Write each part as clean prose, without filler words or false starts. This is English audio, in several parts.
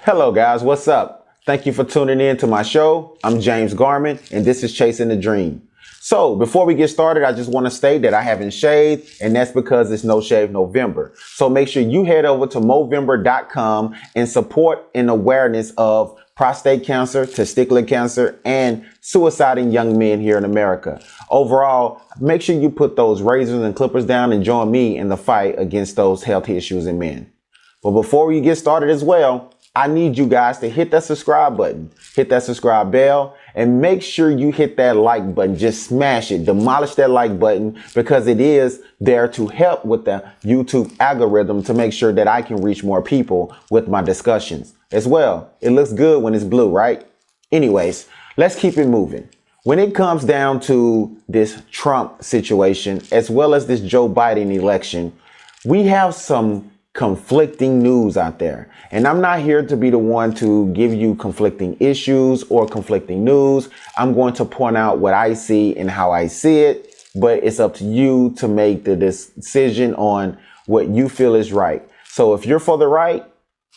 Hello guys, what's up? Thank you for tuning in to my show. I'm James Garman and this is Chasing the Dream. So before we get started, I just want to state that I haven't shaved, and that's because it's No Shave November. So make sure you head over to Movember.com and support an awareness of prostate cancer, testicular cancer, and suicide in young men here in America. Overall, make sure you put those razors and clippers down and join me in the fight against those health issues in men. But before we get started as well, I need you guys to hit that subscribe button, hit that subscribe bell, and make sure you hit that like button. Just smash it, demolish that like button, because it is there to help with the YouTube algorithm to make sure that I can reach more people with my discussions. As well, it looks good when it's blue, right? Anyways, let's keep it moving. When it comes down to this Trump situation, as well as this Joe Biden election, we have some conflicting news out there. And I'm not here to be the one to give you conflicting issues or conflicting news. I'm going to point out what I see and how I see it, but it's up to you to make the decision on what you feel is right. So if you're for the right,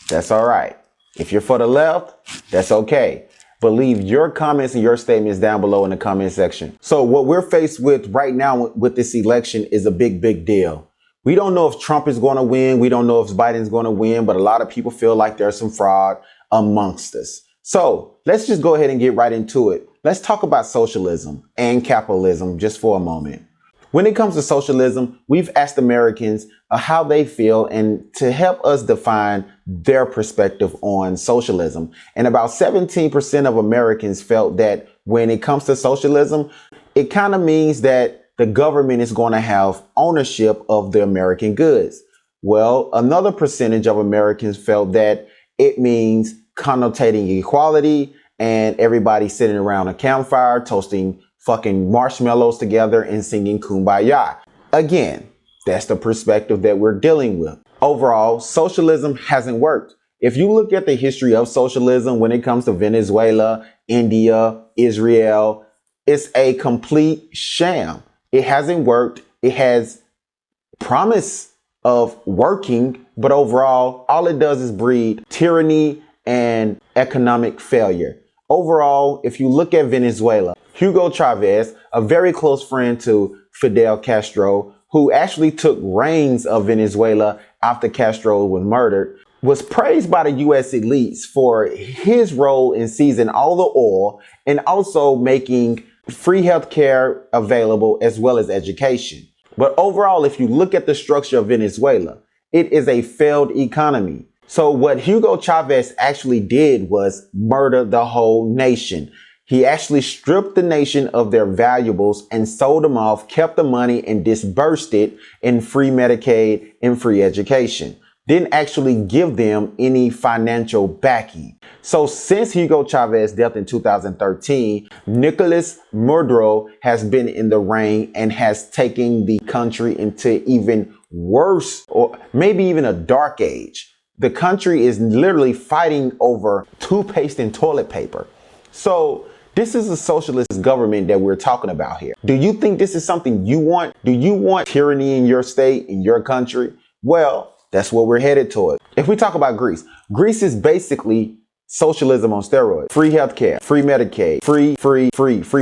that's all right. If you're for the left, that's okay. But leave your comments and your statements down below in the comment section. So what we're faced with right now with this election is a big deal. We don't know if Trump is going to win. We don't know if Biden's going to win, but a lot of people feel like there's some fraud amongst us. So let's just go ahead and get right into it. Let's talk about socialism and capitalism just for a moment. When it comes to socialism, we've asked Americans how they feel and to help us define their perspective on socialism. And about 17% of Americans felt that when it comes to socialism, it kind of means that the government is going to have ownership of the American goods. Well, another percentage of Americans felt that it means connotating equality and everybody sitting around a campfire, toasting fucking marshmallows together and singing Kumbaya. Again, that's the perspective that we're dealing with. Overall, socialism hasn't worked. If you look at the history of socialism when it comes to Venezuela, India, Israel, it's a complete sham. It hasn't worked. It has promise of working, but overall, all it does is breed tyranny and economic failure. Overall, if you look at Venezuela, Hugo Chavez, a very close friend to Fidel Castro, who actually took reins of Venezuela after Castro was murdered, was praised by the U.S. elites for his role in seizing all the oil and also making free healthcare available as well as education. But overall, if you look at the structure of Venezuela, it is a failed economy. So what Hugo Chavez actually did was murder the whole nation. He actually stripped the nation of their valuables and sold them off, kept the money and disbursed it in free Medicaid and free education. Didn't actually give them any financial backing. So since Hugo Chavez's death in 2013, Nicolas Maduro has been in the reign and has taken the country into even worse, or maybe even a dark age. The country is literally fighting over toothpaste and toilet paper. So this is a socialist government that we're talking about here. Do you think this is something you want? Do you want tyranny in your state, in your country? Well, that's what we're headed toward. If we talk about Greece, Greece is basically socialism on steroids. Free healthcare, free Medicaid, free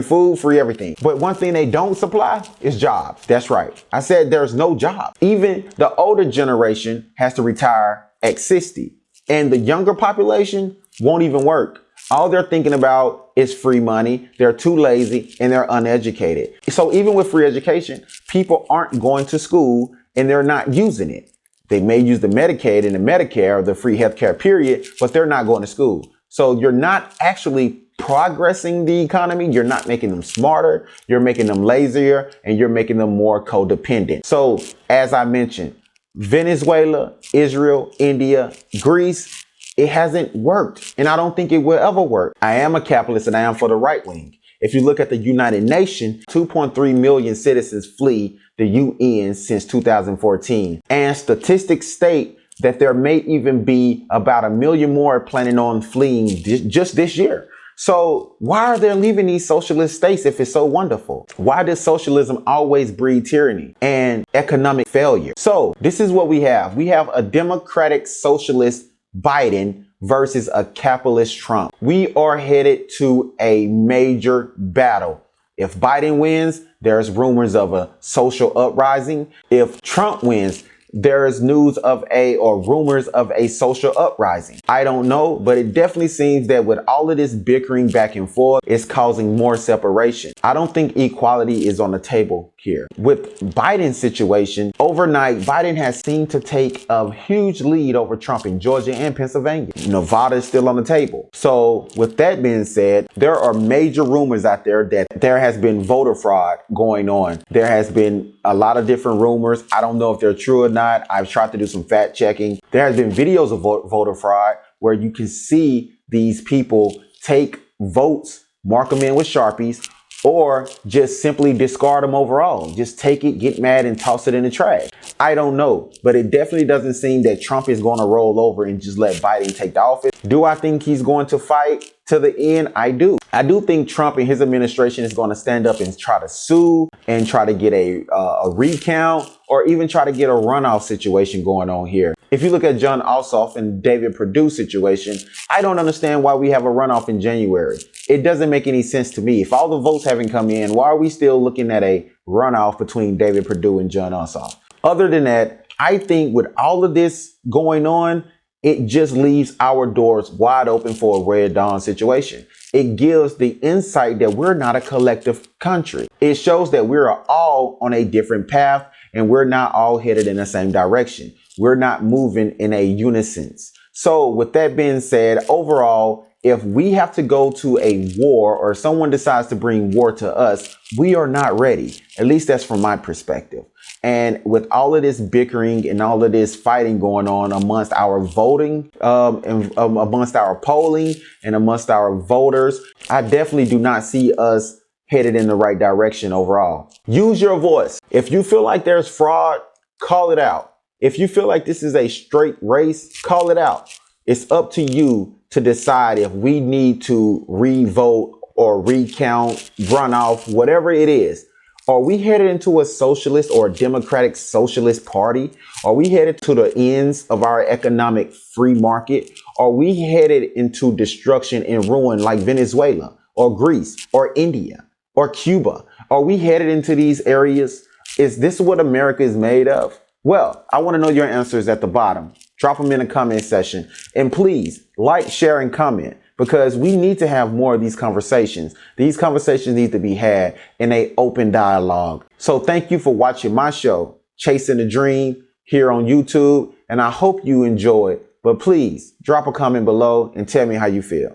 food, free everything. But one thing they don't supply is jobs. That's right. I said there's no job. Even the older generation has to retire at 60. And the younger population won't even work. All they're thinking about is free money. They're too lazy and they're uneducated. So even with free education, people aren't going to school and they're not using it. They may use the Medicaid and the Medicare, or the free healthcare period, but they're not going to school. So you're not actually progressing the economy. You're not making them smarter. You're making them lazier and you're making them more codependent. So as I mentioned, Venezuela, Israel, India, Greece, it hasn't worked. And I don't think it will ever work. I am a capitalist and I am for the right wing. If you look at the United Nations, 2.3 million citizens flee the UN since 2014. And statistics state that there may even be about 1 million more planning on fleeing just this year. So why are they leaving these socialist states if it's so wonderful? Why does socialism always breed tyranny and economic failure? So this is what we have. We have a democratic socialist Biden versus a capitalist Trump. We are headed to a major battle. If Biden wins, there's rumors of a social uprising. If Trump wins, there is news of rumors of a social uprising. I don't know, but it definitely seems that with all of this bickering back and forth, it's causing more separation. I don't think equality is on the table here. With Biden's situation, overnight, Biden has seemed to take a huge lead over Trump in Georgia and Pennsylvania. Nevada is still on the table. So with that being said, there are major rumors out there that there has been voter fraud going on. There has been a lot of different rumors. I don't know if they're true or not. I've tried to do some fact checking. There has been videos of voter fraud where you can see these people take votes, mark them in with Sharpies, or just simply discard them overall. Just take it, get mad, and toss it in the trash. I don't know, but it definitely doesn't seem that Trump is going to roll over and just let Biden take the office. Do I think he's going to fight to the end? I do. I do think Trump and his administration is going to stand up and try to sue and try to get a recount or even try to get a runoff situation going on here. If you look at John Ossoff and David Perdue's situation, I don't understand why we have a runoff in January. It doesn't make any sense to me. If all the votes haven't come in, why are we still looking at a runoff between David Perdue and John Ossoff? Other than that, I think with all of this going on, it just leaves our doors wide open for a Red Dawn situation. It gives the insight that we're not a collective country. It shows that we're all on a different path and we're not all headed in the same direction. We're not moving in a unison. So with that being said, overall, if we have to go to a war or someone decides to bring war to us, we are not ready. At least that's from my perspective. And with all of this bickering and all of this fighting going on amongst our voting, amongst our polling and amongst our voters, I definitely do not see us headed in the right direction overall. Use your voice. If you feel like there's fraud, call it out. If you feel like this is a straight race, call it out. It's up to you to decide if we need to re-vote or recount, run off, whatever it is. Are we headed into a socialist or a democratic socialist party? Are we headed to the ends of our economic free market? Are we headed into destruction and ruin like Venezuela or Greece or India or Cuba? Are we headed into these areas? Is this what America is made of? Well, I want to know your answers at the bottom. Drop them in the comment section. And please like, share, and comment because we need to have more of these conversations. These conversations need to be had in an open dialogue. So thank you for watching my show, Chasing the Dream, here on YouTube. And I hope you enjoyed. But please drop a comment below and tell me how you feel.